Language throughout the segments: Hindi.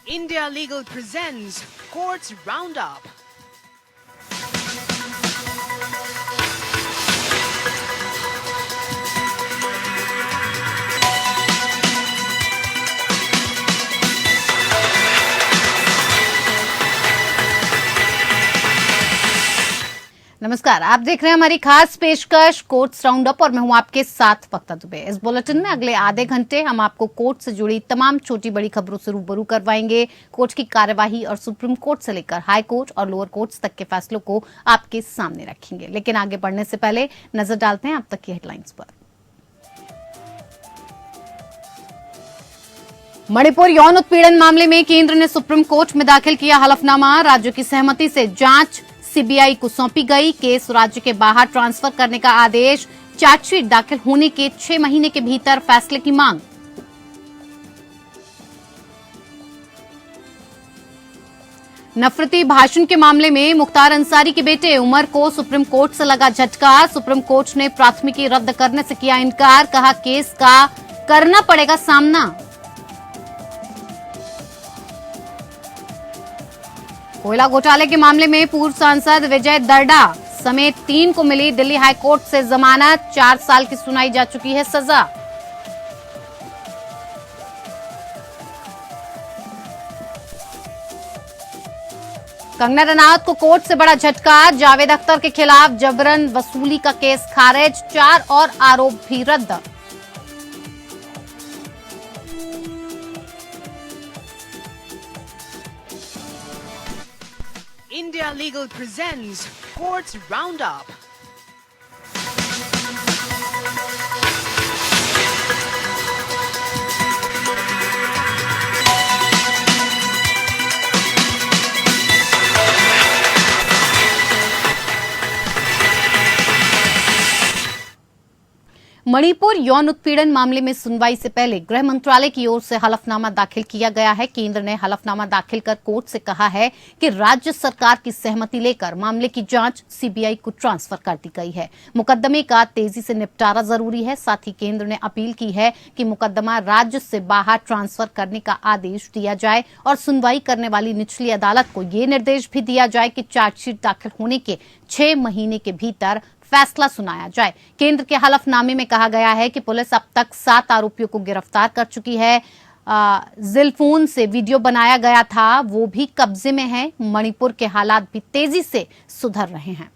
India Legal presents Courts Roundup. नमस्कार, आप देख रहे हैं हमारी खास पेशकश कोर्ट्स राउंडअप और मैं हूं आपके साथ वक्ता दुबे। इस बुलेटिन में अगले आधे घंटे हम आपको कोर्ट से जुड़ी तमाम छोटी बड़ी खबरों से रूबरू करवाएंगे। कोर्ट की कार्यवाही और सुप्रीम कोर्ट से लेकर हाई कोर्ट और लोअर कोर्ट्स तक के फैसलों को आपके सामने रखेंगे। लेकिन आगे बढ़ने से पहले नजर डालते हैं अब तक की हेडलाइंस पर। मणिपुर यौन उत्पीड़न मामले में केंद्र ने सुप्रीम कोर्ट में दाखिल किया हलफनामा। राज्यों की सहमति से जांच सीबीआई को सौंपी गई। केस राज्य के बाहर ट्रांसफर करने का आदेश। चार्जशीट दाखिल होने के 6 महीने के भीतर फैसले की मांग। नफरती भाषण के मामले में मुख्तार अंसारी के बेटे उमर को सुप्रीम कोर्ट से लगा झटका। सुप्रीम कोर्ट ने प्राथमिकी रद्द करने से किया इनकार। कहा केस का करना पड़ेगा सामना। कोयला घोटाले के मामले में पूर्व सांसद विजय दर्डा समेत 3 को मिली दिल्ली हाई कोर्ट से जमानत। 4 साल की सुनाई जा चुकी है सजा। कंगना रनौत को कोर्ट से बड़ा झटका। जावेद अख्तर के खिलाफ जबरन वसूली का केस खारिज। 4 और आरोप भी रद्द। India Legal presents Courts Roundup. Manipur यौन उत्पीड़न मामले में सुनवाई से पहले गृह मंत्रालय की ओर से हलफनामा दाखिल किया गया है। केंद्र ने हलफनामा दाखिल कर कोर्ट से कहा है कि राज्य सरकार की सहमति लेकर मामले की जांच सीबीआई को ट्रांसफर कर दी गई है। मुकदमे का तेजी से निपटारा जरूरी है। साथ ही केंद्र ने अपील की है कि मुकदमा राज्य से बाहर ट्रांसफर करने का आदेश दिया जाए और सुनवाई करने वाली निचली अदालत को ये निर्देश भी दिया जाए कि चार्जशीट दाखिल होने के 6 महीने के भीतर फैसला सुनाया जाए। केंद्र के हलफनामे में कहा गया है कि पुलिस अब तक 7 आरोपियों को गिरफ्तार कर चुकी है। जिल से वीडियो बनाया गया था, वो भी कब्जे में है। मणिपुर के हालात भी तेजी से सुधर रहे हैं।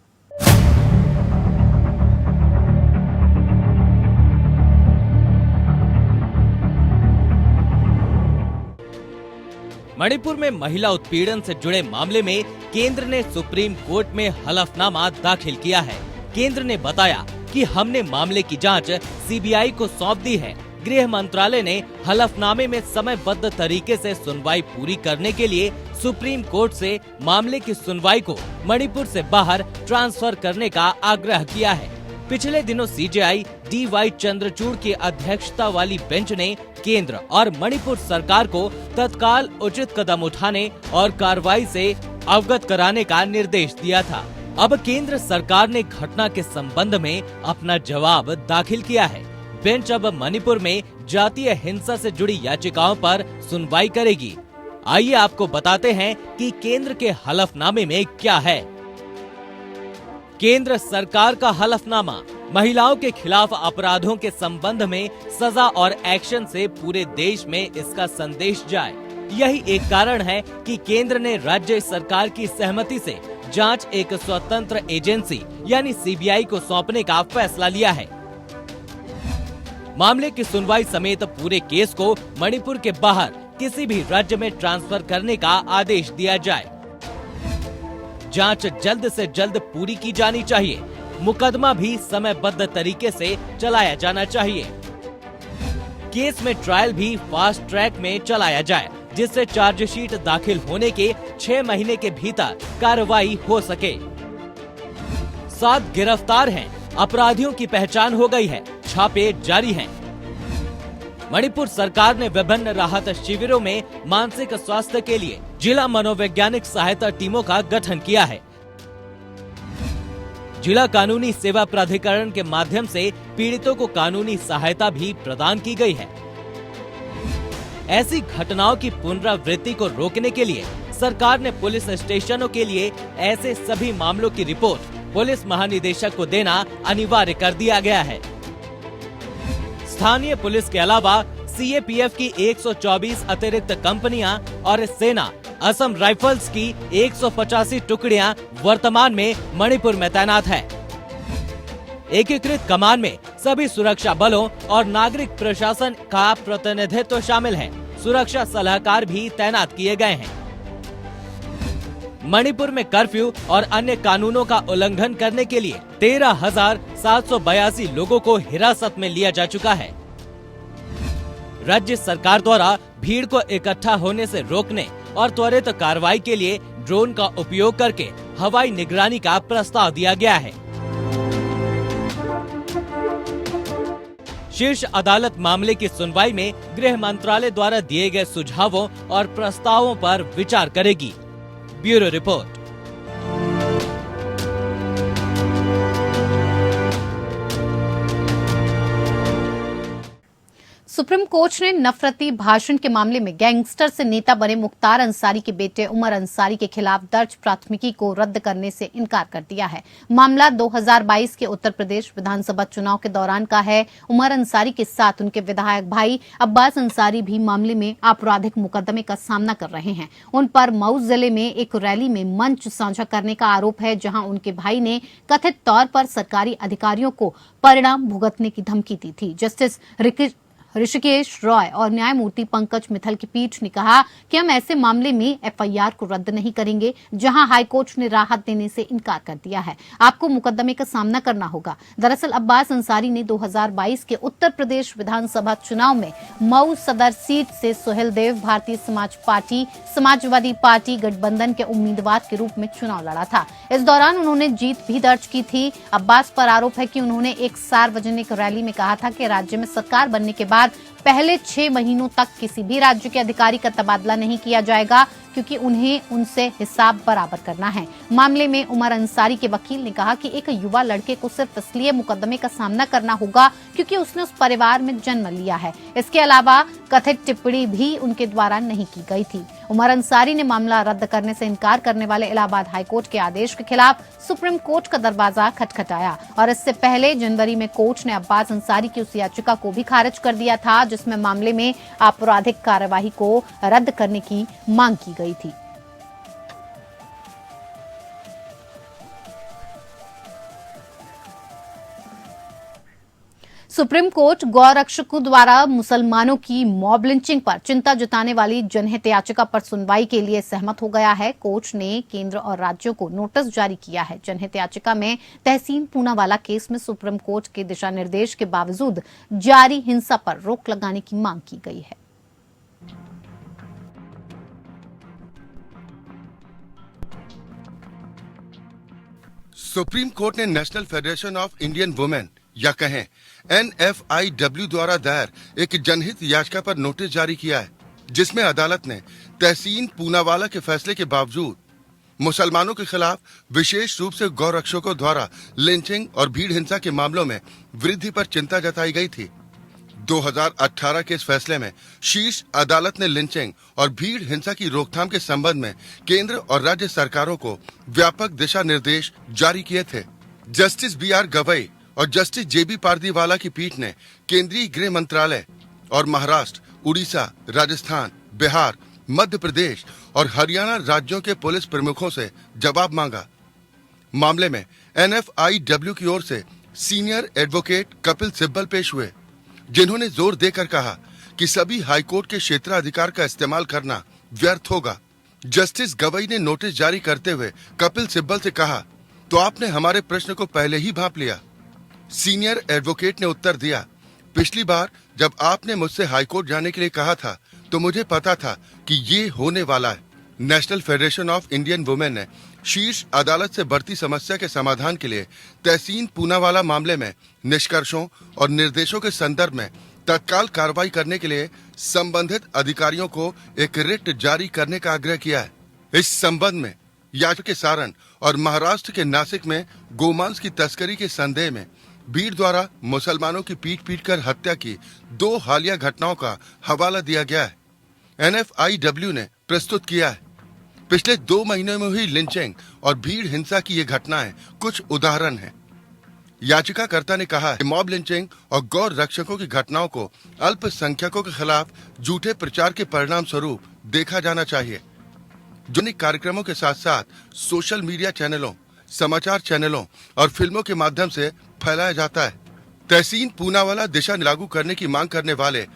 मणिपुर में महिला उत्पीड़न से जुड़े मामले में केंद्र ने सुप्रीम कोर्ट में हलफनामा दाखिल किया है। केंद्र ने बताया कि हमने मामले की जांच सीबीआई को सौंप दी है। गृह मंत्रालय ने हलफनामे में समयबद्ध तरीके से सुनवाई पूरी करने के लिए सुप्रीम कोर्ट से मामले की सुनवाई को मणिपुर से बाहर ट्रांसफर करने का आग्रह किया है। पिछले दिनों सीजेआई DY चंद्रचूड़ की अध्यक्षता वाली बेंच ने केंद्र और मणिपुर सरकार को तत्काल उचित कदम उठाने और कार्रवाई से अवगत कराने का निर्देश दिया था। अब केंद्र सरकार ने घटना के संबंध में अपना जवाब दाखिल किया है। बेंच अब मणिपुर में जातीय हिंसा से जुड़ी याचिकाओं पर सुनवाई करेगी। आइए आपको बताते हैं कि केंद्र के हलफनामे में क्या है। केंद्र सरकार का हलफनामा। महिलाओं के खिलाफ अपराधों के संबंध में सजा और एक्शन से पूरे देश में इसका संदेश जाए। यही एक कारण है कि केंद्र ने राज्य सरकार की सहमति से जांच एक स्वतंत्र एजेंसी यानी सीबीआई को सौंपने का फैसला लिया है। मामले की सुनवाई समेत पूरे केस को मणिपुर के बाहर किसी भी राज्य में ट्रांसफर करने का आदेश दिया जाए। जांच जल्द से जल्द पूरी की जानी चाहिए। मुकदमा भी समयबद्ध तरीके से चलाया जाना चाहिए। केस में ट्रायल भी फास्ट ट्रैक में चलाया जाए, जिससे चार्जशीट दाखिल होने के 6 महीने के भीतर कार्रवाई हो सके। 7 गिरफ्तार हैं। अपराधियों की पहचान हो गई है। छापे जारी हैं। मणिपुर सरकार ने विभिन्न राहत शिविरों में मानसिक स्वास्थ्य के लिए जिला मनोवैज्ञानिक सहायता टीमों का गठन किया है। जिला कानूनी सेवा प्राधिकरण के माध्यम से पीड़ितों को कानूनी सहायता भी प्रदान की गई है। ऐसी घटनाओं की पुनरावृत्ति को रोकने के लिए सरकार ने पुलिस स्टेशनों के लिए ऐसे सभी मामलों की रिपोर्ट पुलिस महानिदेशक को देना अनिवार्य कर दिया गया है। स्थानीय पुलिस के अलावा सीएपीएफ की 124 अतिरिक्त कंपनियां और सेना असम राइफल्स की 185 टुकड़ियां वर्तमान में मणिपुर में तैनात है। एकीकृत कमान में सभी सुरक्षा बलों और नागरिक प्रशासन का प्रतिनिधित्व शामिल है। सुरक्षा सलाहकार भी तैनात किए गए हैं। मणिपुर में कर्फ्यू और अन्य कानूनों का उल्लंघन करने के लिए 13,782 लोगों को हिरासत में लिया जा चुका है। राज्य सरकार द्वारा भीड़ को इकट्ठा होने से रोकने और त्वरित कार्रवाई के लिए ड्रोन का उपयोग करके हवाई निगरानी का प्रस्ताव दिया गया है। शीर्ष अदालत मामले की सुनवाई में गृह मंत्रालय द्वारा दिए गए सुझावों और प्रस्तावों पर विचार करेगी। Bureau report. सुप्रीम कोर्ट ने नफरती भाषण के मामले में गैंगस्टर से नेता बने मुख्तार अंसारी के बेटे उमर अंसारी के खिलाफ दर्ज प्राथमिकी को रद्द करने से इनकार कर दिया है। मामला 2022 के उत्तर प्रदेश विधानसभा चुनाव के दौरान का है। उमर अंसारी के साथ उनके विधायक भाई अब्बास अंसारी भी मामले में आपराधिक मुकदमे का सामना कर रहे हैं। उन पर मऊ जिले में एक रैली में मंच साझा करने का आरोप है, जहां उनके भाई ने कथित तौर पर सरकारी अधिकारियों को परिणाम भुगतने की धमकी दी थी। जस्टिस ऋषिकेश रॉय और न्यायमूर्ति पंकज मित्तल की पीठ ने कहा कि हम ऐसे मामले में एफआईआर को रद्द नहीं करेंगे जहां हाईकोर्ट ने राहत देने से इनकार कर दिया है। आपको मुकदमे का सामना करना होगा। दरअसल अब्बास अंसारी ने 2022 के उत्तर प्रदेश विधानसभा चुनाव में मऊ सदर सीट से सोहेल देव भारतीय समाज पार्टी समाजवादी पार्टी गठबंधन के उम्मीदवार के रूप में चुनाव लड़ा था। इस दौरान उन्होंने जीत भी दर्ज की थी। अब्बास पर आरोप है कि उन्होंने एक सार्वजनिक रैली में कहा था कि राज्य में सरकार बनने के बाद पहले 6 महीनों तक किसी भी राज्य के अधिकारी का तबादला नहीं किया जाएगा, क्योंकि उन्हें उनसे हिसाब बराबर करना है। मामले में उमर अंसारी के वकील ने कहा कि एक युवा लड़के को सिर्फ इसलिए मुकदमे का सामना करना होगा क्योंकि उसने उस परिवार में जन्म लिया है। इसके अलावा कथित टिप्पणी भी उनके द्वारा नहीं की गई थी। उमर अंसारी ने मामला रद्द करने से इनकार करने वाले इलाहाबाद हाईकोर्ट के आदेश के खिलाफ सुप्रीम कोर्ट का दरवाजा खटखटाया और इससे पहले जनवरी में कोर्ट ने अब्बास अंसारी की उस याचिका को भी खारिज कर दिया था, जिसमें मामले में आपराधिक कार्यवाही को रद्द करने की मांग की गई थी। सुप्रीम कोर्ट गौरक्षकों द्वारा मुसलमानों की मॉब लिंचिंग पर चिंता जताने वाली जनहित याचिका पर सुनवाई के लिए सहमत हो गया है। कोर्ट ने केंद्र और राज्यों को नोटिस जारी किया है। जनहित याचिका में तहसीन पूनावाला केस में सुप्रीम कोर्ट के दिशा निर्देश के बावजूद जारी हिंसा पर रोक लगाने की मांग की गई है। सुप्रीम कोर्ट ने national federation of Indian women या कहें NFIW द्वारा दायर एक जनहित याचिका पर नोटिस जारी किया है, जिसमें अदालत ने तहसीन पूनावाला के फैसले के बावजूद मुसलमानों के खिलाफ विशेष रूप से गौरक्षकों द्वारा लिंचिंग और भीड़ हिंसा के मामलों में वृद्धि पर चिंता जताई गई थी। 2018 के इस फैसले में शीर्ष अदालत ने लिंचिंग और भीड़ हिंसा की रोकथाम के संबंध में केंद्र और राज्य सरकारों को व्यापक दिशा निर्देश जारी किए थे। जस्टिस BR गवई और जस्टिस JB पारदीवाला की पीठ ने केंद्रीय गृह मंत्रालय और महाराष्ट्र, उड़ीसा, राजस्थान, बिहार, मध्य प्रदेश और हरियाणा राज्यों के पुलिस प्रमुखों से जवाब मांगा। मामले में NFIW की ओर से सीनियर एडवोकेट कपिल सिब्बल पेश हुए, जिन्होंने जोर देकर कहा कि सभी हाईकोर्ट के क्षेत्राधिकार का इस्तेमाल करना व्यर्थ होगा। जस्टिस गवई ने नोटिस जारी करते हुए कपिल सिब्बल से कहा, तो आपने हमारे प्रश्न को पहले ही भांप लिया। सीनियर एडवोकेट ने उत्तर दिया, पिछली बार जब आपने मुझसे हाईकोर्ट जाने के लिए कहा था तो मुझे पता था कि ये होने वाला है। National federation of Indian women ने शीर्ष अदालत से बढ़ती समस्या के समाधान के लिए तहसीन पूनावाला मामले में निष्कर्षों और निर्देशों के संदर्भ में तत्काल कार्रवाई करने के लिए संबंधित अधिकारियों को एक रिट जारी करने का आग्रह किया है। इस संबंध में याचिका के सारण और महाराष्ट्र के नासिक में गोमांस की तस्करी के संदेह में भीड़ द्वारा मुसलमानों की पीट कर हत्या की 2 हालिया घटनाओं का हवाला दिया गया है। NFIW ने प्रस्तुत किया है। पिछले 2 महीनों में हुई लिंचिंग और भीड़ हिंसा की ये घटनाएं कुछ उदाहरण हैं। याचिकाकर्ता ने कहा कि मॉब लिंचिंग और गौ रक्षकों की घटनाओं को अल्पसंख्यकों के खिलाफ झूठे प्रचार के परिणाम स्वरूप देखा जाना चाहिए, जो इन कार्यक्रमों के साथ साथ सोशल मीडिया चैनलों, समाचार चैनलों और फिल्मों के माध्यम से फैलाया जाता है। तहसीन पूनावाला दिशा लागू करने की मांग करने वाले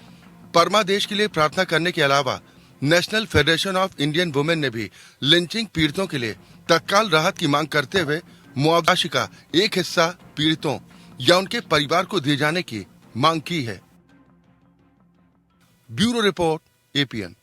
परमादेश के लिए प्रार्थना करने के अलावा national federation of Indian women ने भी लिंचिंग पीड़ितों के लिए तत्काल राहत की मांग करते हुए मुआवजा राशि का एक हिस्सा पीड़ितों या उनके परिवार को दिए जाने की मांग की है। Bureau report, APN।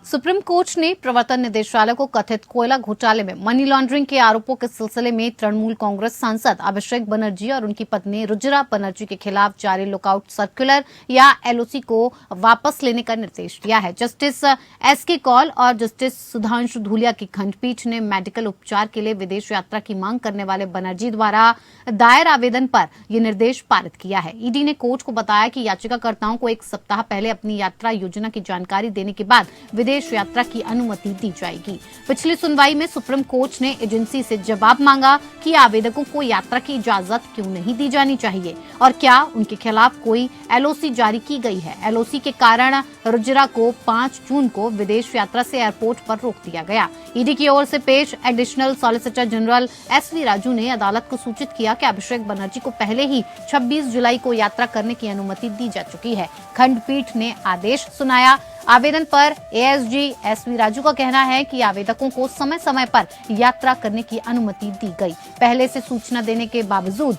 Supreme court ने प्रवर्तन निदेशालय को कथित कोयला घोटाले में मनी लॉन्ड्रिंग के आरोपों के सिलसिले में तृणमूल कांग्रेस सांसद अभिषेक बनर्जी और उनकी पत्नी रुजिरा बनर्जी के खिलाफ जारी लुकआउट सर्कुलर या LOC को वापस लेने का निर्देश दिया है। जस्टिस SK कौल और जस्टिस सुधांशु धूलिया की खंडपीठ ने मेडिकल उपचार के लिए विदेश यात्रा की मांग करने वाले बनर्जी द्वारा दायर आवेदन पर यह निर्देश पारित किया है। ईडी ने कोर्ट को बताया कि याचिकाकर्ताओं को 1 सप्ताह पहले अपनी यात्रा योजना की जानकारी देने के बाद विदेश यात्रा की अनुमति दी जाएगी। पिछली सुनवाई में सुप्रीम कोर्ट ने एजेंसी से जवाब मांगा कि आवेदकों को यात्रा की इजाजत क्यों नहीं दी जानी चाहिए और क्या उनके खिलाफ कोई LOC जारी की गई है। LOC के कारण रुजिरा को 5 जून को विदेश यात्रा से एयरपोर्ट पर रोक दिया गया। ईडी की ओर से पेश additional solicitor general SV Raju ने अदालत को सूचित किया कि अभिषेक बनर्जी को पहले ही 26 जुलाई को यात्रा करने की अनुमति दी जा चुकी है। खंडपीठ ने आदेश सुनाया। आवेदन पर ASG SV राजू का कहना है कि आवेदकों को समय समय पर यात्रा करने की अनुमति दी गई। पहले से सूचना देने के बावजूद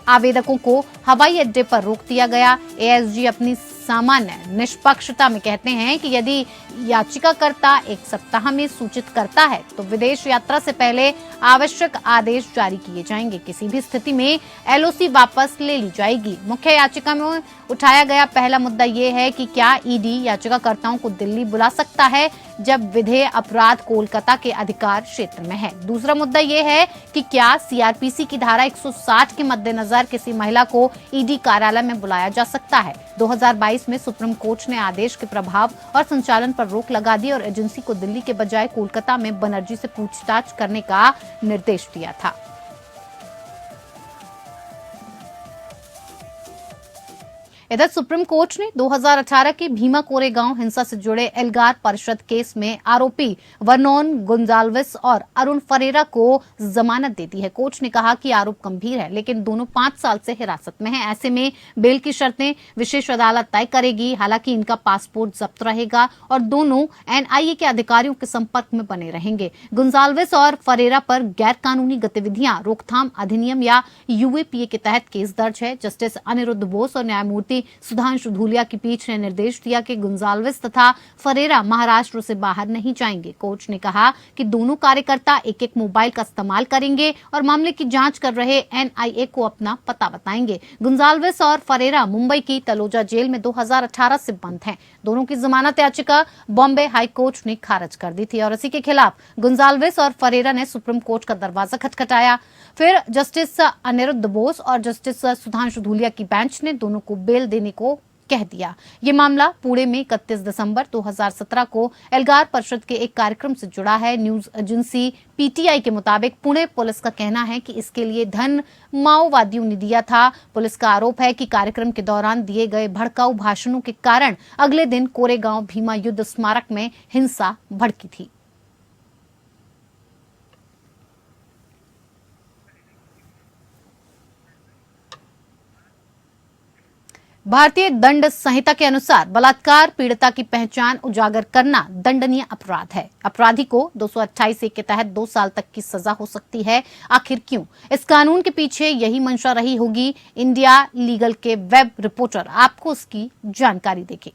आवेदकों को हवाई अड्डे पर रोक दिया गया। ASG अपनी सामान्य निष्पक्षता में कहते हैं कि यदि याचिकाकर्ता 1 सप्ताह में सूचित करता है तो विदेश यात्रा से पहले आवश्यक आदेश जारी किए जाएंगे। किसी भी स्थिति में LOC वापस ले ली जाएगी। मुख्य याचिका में उठाया गया पहला मुद्दा ये है कि क्या ईडी याचिकाकर्ताओं को दिल्ली बुला सकता है जब विधेय अपराध कोलकाता के अधिकार क्षेत्र में है। दूसरा मुद्दा ये है कि क्या CRPC की धारा 160 के मद्देनजर किसी महिला को ईडी कार्यालय में बुलाया जा सकता है। 2022 में सुप्रीम कोर्ट ने आदेश के प्रभाव और संचालन पर रोक लगा दी और एजेंसी को दिल्ली के बजाय कोलकाता में बनर्जी से पूछताछ करने का निर्देश दिया था। इधर सुप्रीम कोर्ट ने 2018 के भीमा कोरेगांव हिंसा से जुड़े एल्गार परिषद केस में आरोपी वर्नोन गोंजाल्विस और अरुण फरेरा को जमानत दे दी है। कोर्ट ने कहा कि आरोप गंभीर है लेकिन दोनों 5 साल से हिरासत में हैं। ऐसे में बेल की शर्तें विशेष अदालत तय करेगी। हालांकि इनका पासपोर्ट जब्त रहेगा और दोनों NIA के अधिकारियों के संपर्क में बने रहेंगे। गोंजाल्विस और फरेरा पर गैर कानूनी गतिविधियां रोकथाम अधिनियम या UAPA के तहत केस दर्ज है। जस्टिस अनिरुद्ध बोस और न्यायमूर्ति सुधांशु धूलिया की पीठ ने निर्देश दिया कि गोंजाल्विस तथा फरेरा महाराष्ट्र से बाहर नहीं जाएंगे। कोर्ट ने कहा कि दोनों कार्यकर्ता एक मोबाइल का इस्तेमाल करेंगे और मामले की जांच कर रहे NIA को अपना पता बताएंगे। गोंजाल्विस और फरेरा मुंबई की तलोजा जेल में 2018 से बंद हैं। दोनों की जमानत याचिका बॉम्बे हाई कोर्ट ने खारिज कर दी थी और इसी के खिलाफ गोंजाल्विस और फरेरा ने सुप्रीम कोर्ट का दरवाजा खटखटाया। फिर जस्टिस अनिरुद्ध बोस और जस्टिस सुधांशु धूलिया की बेंच ने दोनों को बेल देने को कह दिया। ये मामला पुणे में 31 दिसंबर 2017 को एल्गार परिषद के एक कार्यक्रम से जुड़ा है। न्यूज एजेंसी PTI के मुताबिक पुणे पुलिस का कहना है कि इसके लिए धन माओवादियों ने दिया था। पुलिस का आरोप है कि कार्यक्रम के दौरान दिए गए भड़काऊ भाषणों के कारण अगले दिन कोरेगांव भीमा युद्ध स्मारक में हिंसा भड़की थी। भारतीय दंड संहिता के अनुसार बलात्कार पीड़िता की पहचान उजागर करना दंडनीय अपराध है। अपराधी को 228A के तहत 2 साल तक की सजा हो सकती है। आखिर क्यों? इस कानून के पीछे यही मंशा रही होगी। इंडिया लीगल के वेब रिपोर्टर आपको उसकी जानकारी देंगे।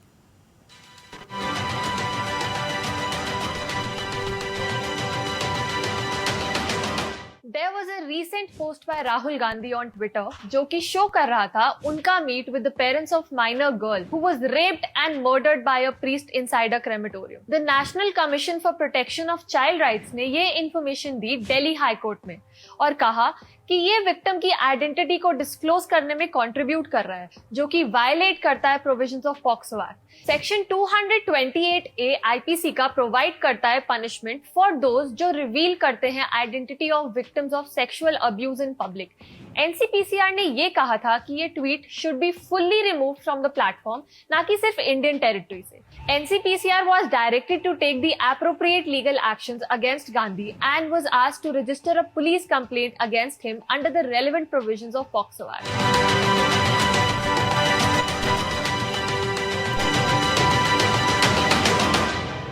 There was a recent post by Rahul Gandhi on Twitter जो कि शो कर रहा था उनका meet with the parents of minor girl who was raped and murdered by a priest inside a crematorium. The National Commission for Protection of Child Rights ने ये information दी दिल्ली हाई कोर्ट में और कहा कि ये विक्टिम की आइडेंटिटी को डिस्क्लोज करने में कंट्रीब्यूट कर रहा है, जो कि वायलेट करता है provisions of POCSO act. Section 228A IPC का प्रोवाइड करता है पनिशमेंट फॉर दोज जो रिवील करते हैं identity of victims of sexual abuse in public. NCPCR ने ये कहा था कि ये tweet should be fully remove from the platform, ना कि सिर्फ इंडियन टेरिटरी से। NCPCR was directed to take the appropriate legal actions against Gandhi and was asked to register a police complaint against him under the relevant provisions of POCSO Act.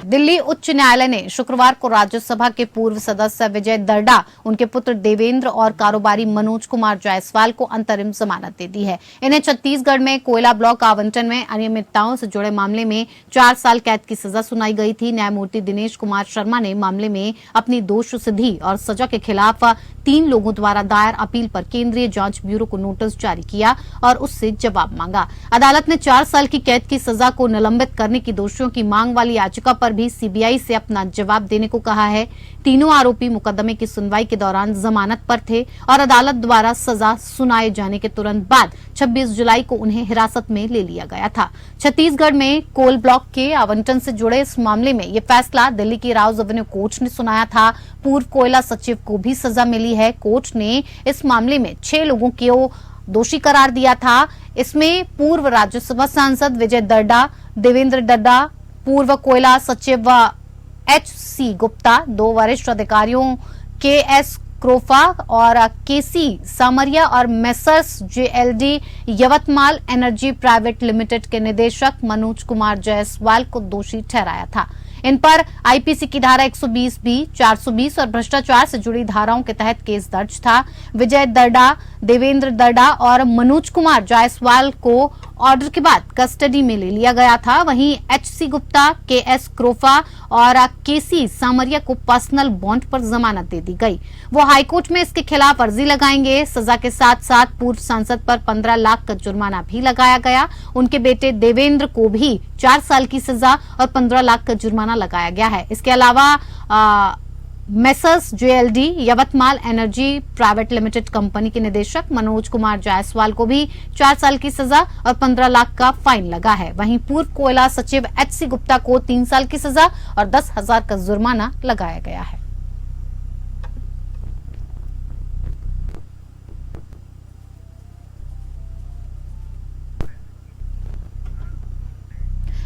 Delhi उच्च न्यायालय ने शुक्रवार को राज्यसभा के पूर्व सदस्य विजय दर्डा, उनके पुत्र देवेंद्र और कारोबारी मनोज कुमार जायसवाल को अंतरिम जमानत दे दी है। इन्हें छत्तीसगढ़ में कोयला ब्लॉक आवंटन में अनियमितताओं से जुड़े मामले में 4 साल कैद की सजा सुनाई गई थी। न्यायमूर्ति दिनेश कुमार शर्मा ने मामले में अपनी दोष सिद्धि और सजा के खिलाफ 3 लोगों द्वारा दायर अपील पर केंद्रीय जांच ब्यूरो को नोटिस जारी किया और उससे जवाब मांगा। अदालत ने 4 साल की कैद की सजा को निलंबित करने की दोषियों की मांग वाली याचिका पर भी सीबीआई से अपना जवाब देने को कहा है। तीनों आरोपी मुकदमे की सुनवाई के दौरान जमानत पर थे और अदालत द्वारा सजा सुनाए जाने के तुरंत बाद 26 जुलाई को उन्हें हिरासत में ले लिया गया था। छत्तीसगढ़ में कोल ब्लॉक के आवंटन से जुड़े इस मामले में यह फैसला दिल्ली की राउज एवेन्यू कोर्ट ने सुनाया था। पूर्व कोयला सचिव को भी सजा मिली है। कोर्ट ने इस मामले में 6 लोगों को दोषी करार दिया था। इसमें पूर्व राज्यसभा सांसद विजय दर्डा, देवेंद्र दर्डा, पूर्व कोयला सचिव HC गुप्ता, 2 वरिष्ठ अधिकारियों KS क्रोफा और KC सामरिया और messrs JLD Yavatmal energy private limited के निदेशक मनोज कुमार जायसवाल को दोषी ठहराया था। इन पर आईपीसी की धारा 120B, 420 और भ्रष्टाचार से जुड़ी धाराओं के तहत केस दर्ज था। विजय दर्डा, देवेंद्र दर्डा और मनोज कुमार जायसवाल को ऑर्डर के बाद कस्टडी में ले लिया गया था। वहीं HC गुप्ता, KS क्रोफा और KC सामरिया को पर्सनल बॉन्ड पर जमानत दे दी गई। वो हाईकोर्ट में इसके खिलाफ अर्जी लगाएंगे। सजा के साथ साथ पूर्व सांसद पर 15 लाख का जुर्माना भी लगाया गया। उनके बेटे देवेंद्र को भी 4 साल की सजा और 15 लाख का जुर्माना लगाया गया है। इसके अलावा messrs JLD Yavatmal energy private limited company के निदेशक मनोज कुमार जायसवाल को भी 4 साल की सजा और 15 लाख का फाइन लगा है। वहीं पूर्व कोयला सचिव HC गुप्ता को 3 साल की सजा और 10,000 का जुर्माना लगाया गया है।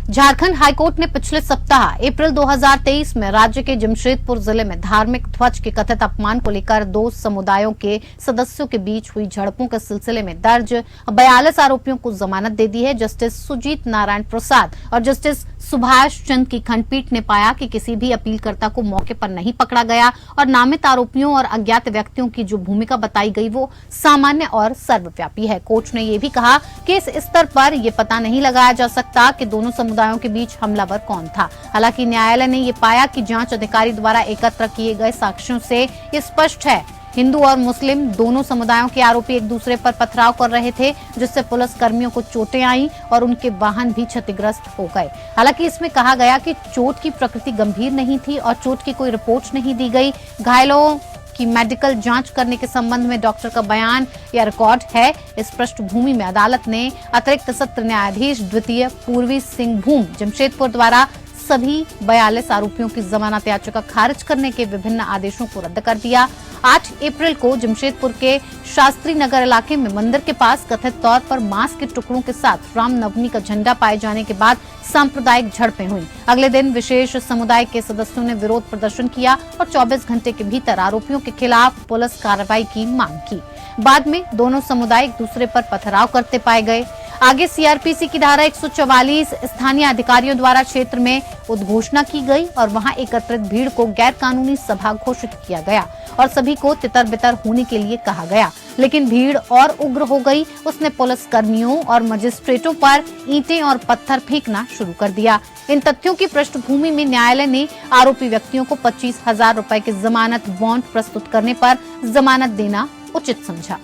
झारखंड हाईकोर्ट ने पिछले सप्ताह अप्रैल 2023 में राज्य के जमशेदपुर जिले में धार्मिक ध्वज के कथित अपमान को लेकर 2 समुदायों के सदस्यों के बीच हुई झड़पों के सिलसिले में दर्ज 42 आरोपियों को जमानत दे दी है। जस्टिस सुजीत नारायण प्रसाद और जस्टिस सुभाष चंद की खंडपीठ ने पाया कि किसी भी अपीलकर्ता को मौके पर नहीं पकड़ा गया और नामित आरोपियों और अज्ञात व्यक्तियों की जो भूमिका बताई गई वो सामान्य और सर्वव्यापी है। कोर्ट ने यह भी कहा कि इस स्तर पर यह पता नहीं लगाया जा सकता कि दोनों समुदायों के बीच हमलावर कौन था। हालांकि न्यायालय ने यह पाया कि जांच अधिकारी द्वारा एकत्र किए गए साक्ष्यों से यह स्पष्ट है हिंदू और मुस्लिम दोनों समुदायों के आरोपी एक दूसरे पर पथराव कर रहे थे, जिससे पुलिस कर्मियों को चोटें आईं और उनके वाहन भी क्षतिग्रस्त हो गए। हालांकि इसमें कहा गया कि चोट की प्रकृति गंभीर नहीं थी और चोट की कोई रिपोर्ट नहीं दी गई। घायलों की मेडिकल जांच करने के संबंध में डॉक्टर का बयान या रिकॉर्ड है। इस पृष्ठभूमि में अदालत ने अतिरिक्त सत्र न्यायाधीश द्वितीय पूर्वी सिंहभूम जमशेदपुर द्वारा सभी 42 आरोपियों की जमानत याचिका खारिज करने के विभिन्न आदेशों को रद्द कर दिया। 8 अप्रैल को जमशेदपुर के शास्त्री नगर इलाके में मंदिर के पास कथित तौर पर मांस के टुकड़ों के साथ रामनवमी का झंडा पाए जाने के बाद सांप्रदायिक झड़पें हुई। अगले दिन विशेष समुदाय के सदस्यों ने विरोध प्रदर्शन किया और 24 घंटे के भीतर आरोपियों के खिलाफ पुलिस कार्रवाई की मांग की। बाद में दोनों समुदाय एक दूसरे पर पथराव करते पाए गए। आगे सीआरपीसी की धारा 144 स्थानीय अधिकारियों द्वारा क्षेत्र में उद्घोषणा की गई और वहां एकत्रित भीड़ को गैर कानूनी सभा घोषित किया गया और सभी को तितर बितर होने के लिए कहा गया। लेकिन भीड़ और उग्र हो गई। उसने पुलिस कर्मियों और मजिस्ट्रेटों पर ईंटें और पत्थर फेंकना शुरू कर दिया। इन तथ्यों की पृष्ठभूमि में न्यायालय ने आरोपी व्यक्तियों को 25,000 रुपए की जमानत बॉन्ड प्रस्तुत करने पर जमानत देना उचित समझा।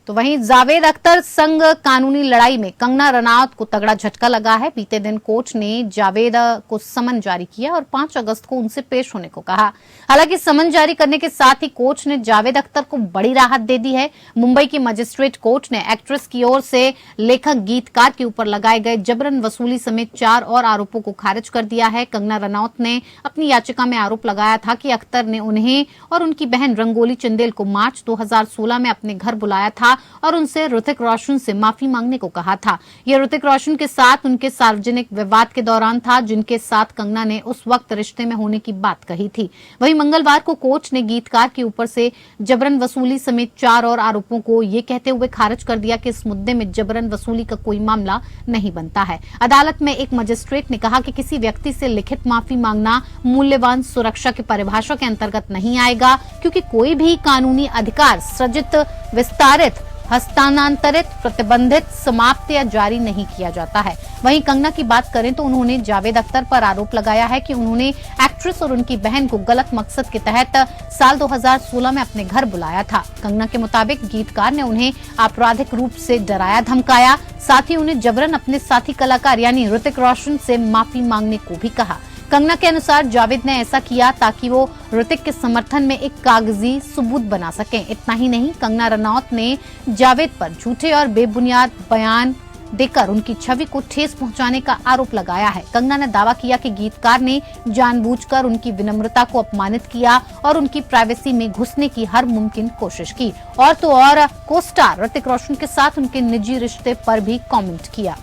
तो वहीं जावेद अख्तर संग कानूनी लड़ाई में कंगना रनौत को तगड़ा झटका लगा है। बीते दिन कोर्ट ने जावेद को समन जारी किया और 5 अगस्त को उनसे पेश होने को कहा। हालांकि समन जारी करने के साथ ही कोर्ट ने जावेद अख्तर को बड़ी राहत दे दी है। मुंबई की मजिस्ट्रेट कोर्ट ने एक्ट्रेस की ओर से लेखक गीतकार के ऊपर लगाए गए जबरन वसूली समेत 4 और आरोपों को खारिज कर दिया है। कंगना रनौत ने अपनी याचिका में आरोप लगाया था कि अख्तर ने उन्हें और उनकी बहन रंगोली चंदेल को मार्च 2016 में अपने घर बुलाया था और उनसे ऋतिक रोशन से माफी मांगने को कहा था। यह ऋतिक रोशन के साथ उनके सार्वजनिक विवाद के दौरान था, जिनके साथ कंगना ने उस वक्त रिश्ते में होने की बात कही थी। वहीं मंगलवार को कोर्ट ने गीतकार के ऊपर से जबरन वसूली समेत 4 और आरोपों को ये कहते हुए खारिज कर दिया कि इस मुद्दे में जबरन वसूली का कोई मामला नहीं बनता है। अदालत में एक मजिस्ट्रेट ने कहा कि किसी व्यक्ति से लिखित माफी मांगना मूल्यवान सुरक्षा की परिभाषा के अंतर्गत नहीं आएगा, क्योंकि कोई भी कानूनी अधिकार सृजित, विस्तारित, हस्तांतरित, प्रतिबंधित, समाप्त या जारी नहीं किया जाता है। वहीं कंगना की बात करें तो उन्होंने जावेद अख्तर पर आरोप लगाया है कि उन्होंने एक्ट्रेस और उनकी बहन को गलत मकसद के तहत साल 2016 में अपने घर बुलाया था। कंगना के मुताबिक गीतकार ने उन्हें आपराधिक रूप से डराया धमकाया, साथ ही उन्हें जबरन अपने साथी कलाकार यानी ऋतिक रोशन से माफी मांगने को भी कहा। कंगना के अनुसार जावेद ने ऐसा किया ताकि वो ऋतिक के समर्थन में एक कागजी सबूत बना सकें। इतना ही नहीं, कंगना रनौत ने जावेद पर झूठे और बेबुनियाद बयान देकर उनकी छवि को ठेस पहुंचाने का आरोप लगाया है। कंगना ने दावा किया कि गीतकार ने जानबूझकर उनकी विनम्रता को अपमानित किया और उनकी प्राइवेसी में घुसने की हर मुमकिन कोशिश की। और तो और को स्टार ऋतिक रोशन के साथ उनके निजी रिश्ते पर भी कमेंट किया।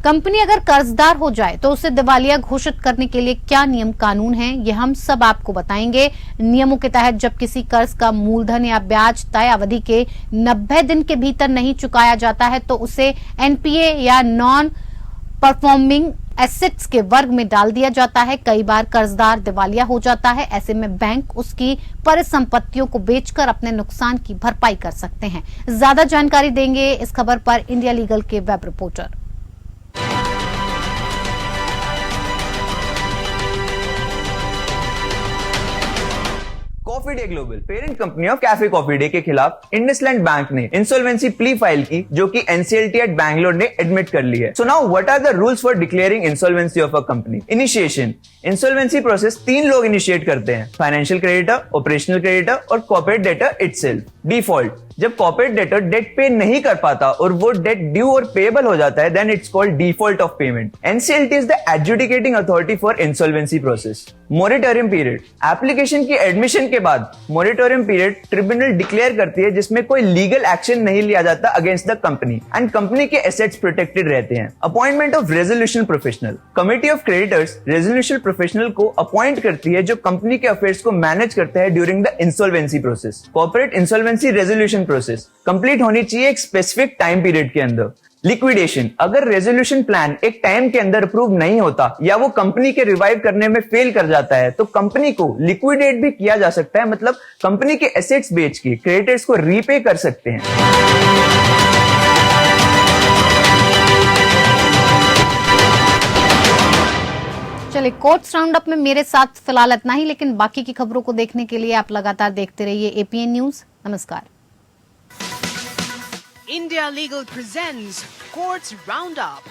कंपनी अगर कर्जदार हो जाए तो उसे दिवालिया घोषित करने के लिए क्या नियम कानून हैं, ये हम सब आपको बताएंगे। नियमों के तहत जब किसी कर्ज का मूलधन या ब्याज तय अवधि के 90 दिन के भीतर नहीं चुकाया जाता है तो उसे एनपीए या नॉन परफॉर्मिंग एसेट्स के वर्ग में डाल दिया जाता है। कई बार कर्जदार दिवालिया हो जाता है, ऐसे में बैंक उसकी परिसंपत्तियों को बेचकर अपने नुकसान की भरपाई कर सकते हैं। ज्यादा जानकारी देंगे इस खबर पर इंडिया लीगल के web reporter. Coffee day global parent company of cafe coffee day के खिलाफ इंडसलैंड बैंक ने इंसॉल्वेंसी प्ली फाइल की, जो कि एनसीएलटी एट बैंगलोर ने एडमिट कर ली है। So now what are the rules for declaring insolvency of a company? Initiation. Insolvency process 3 लोग इनिशिएट करते हैं: फाइनेंशियल क्रेडिटर, ऑपरेशनल क्रेडिटर और कॉर्पोरेट डेटर इटसेल्फ। डिफॉल्ट, जब कॉर्पोरेट डेटर डेट पे नहीं कर पाता और वो डेट ड्यू और पेएबल हो जाता है, then it's called default of payment. NCLT is the adjudicating authority for insolvency process. Moratorium period, application की एडमिशन के बाद मोरेटोरियम पीरियड ट्रिब्यूनल डिक्लेयर करती है, जिसमें कोई लीगल एक्शन नहीं लिया जाता against the company and company के एसेट्स प्रोटेक्टेड रहते हैं। Appointment of resolution professional, committee of creditors resolution professional को अपॉइंट करती है, जो कंपनी के अफेयर्स को मैनेज करता है during the insolvency process. Corporate insolvency resolution process complete होनी चाहिए एक स्पेसिफिक टाइम पीरियड के अंदर। लिक्विडेशन, अगर रेजोल्यूशन प्लान एक टाइम के अंदर अप्रूव नहीं होता या वो कंपनी के रिवाइव करने में फेल कर जाता है, तो कंपनी को लिक्विडेट भी किया जा सकता है, मतलब कंपनी के एसेट्स बेच के क्रेडिटर्स को रीपे कर सकते हैं। चलिए, कोर्ट्स राउंड अप में मेरे साथ फिलहाल इतना ही, लेकिन बाकी की खबरों को देखने के लिए आप लगातार देखते रहिए एपीएन न्यूज। नमस्कार। India Legal presents Courts Roundup.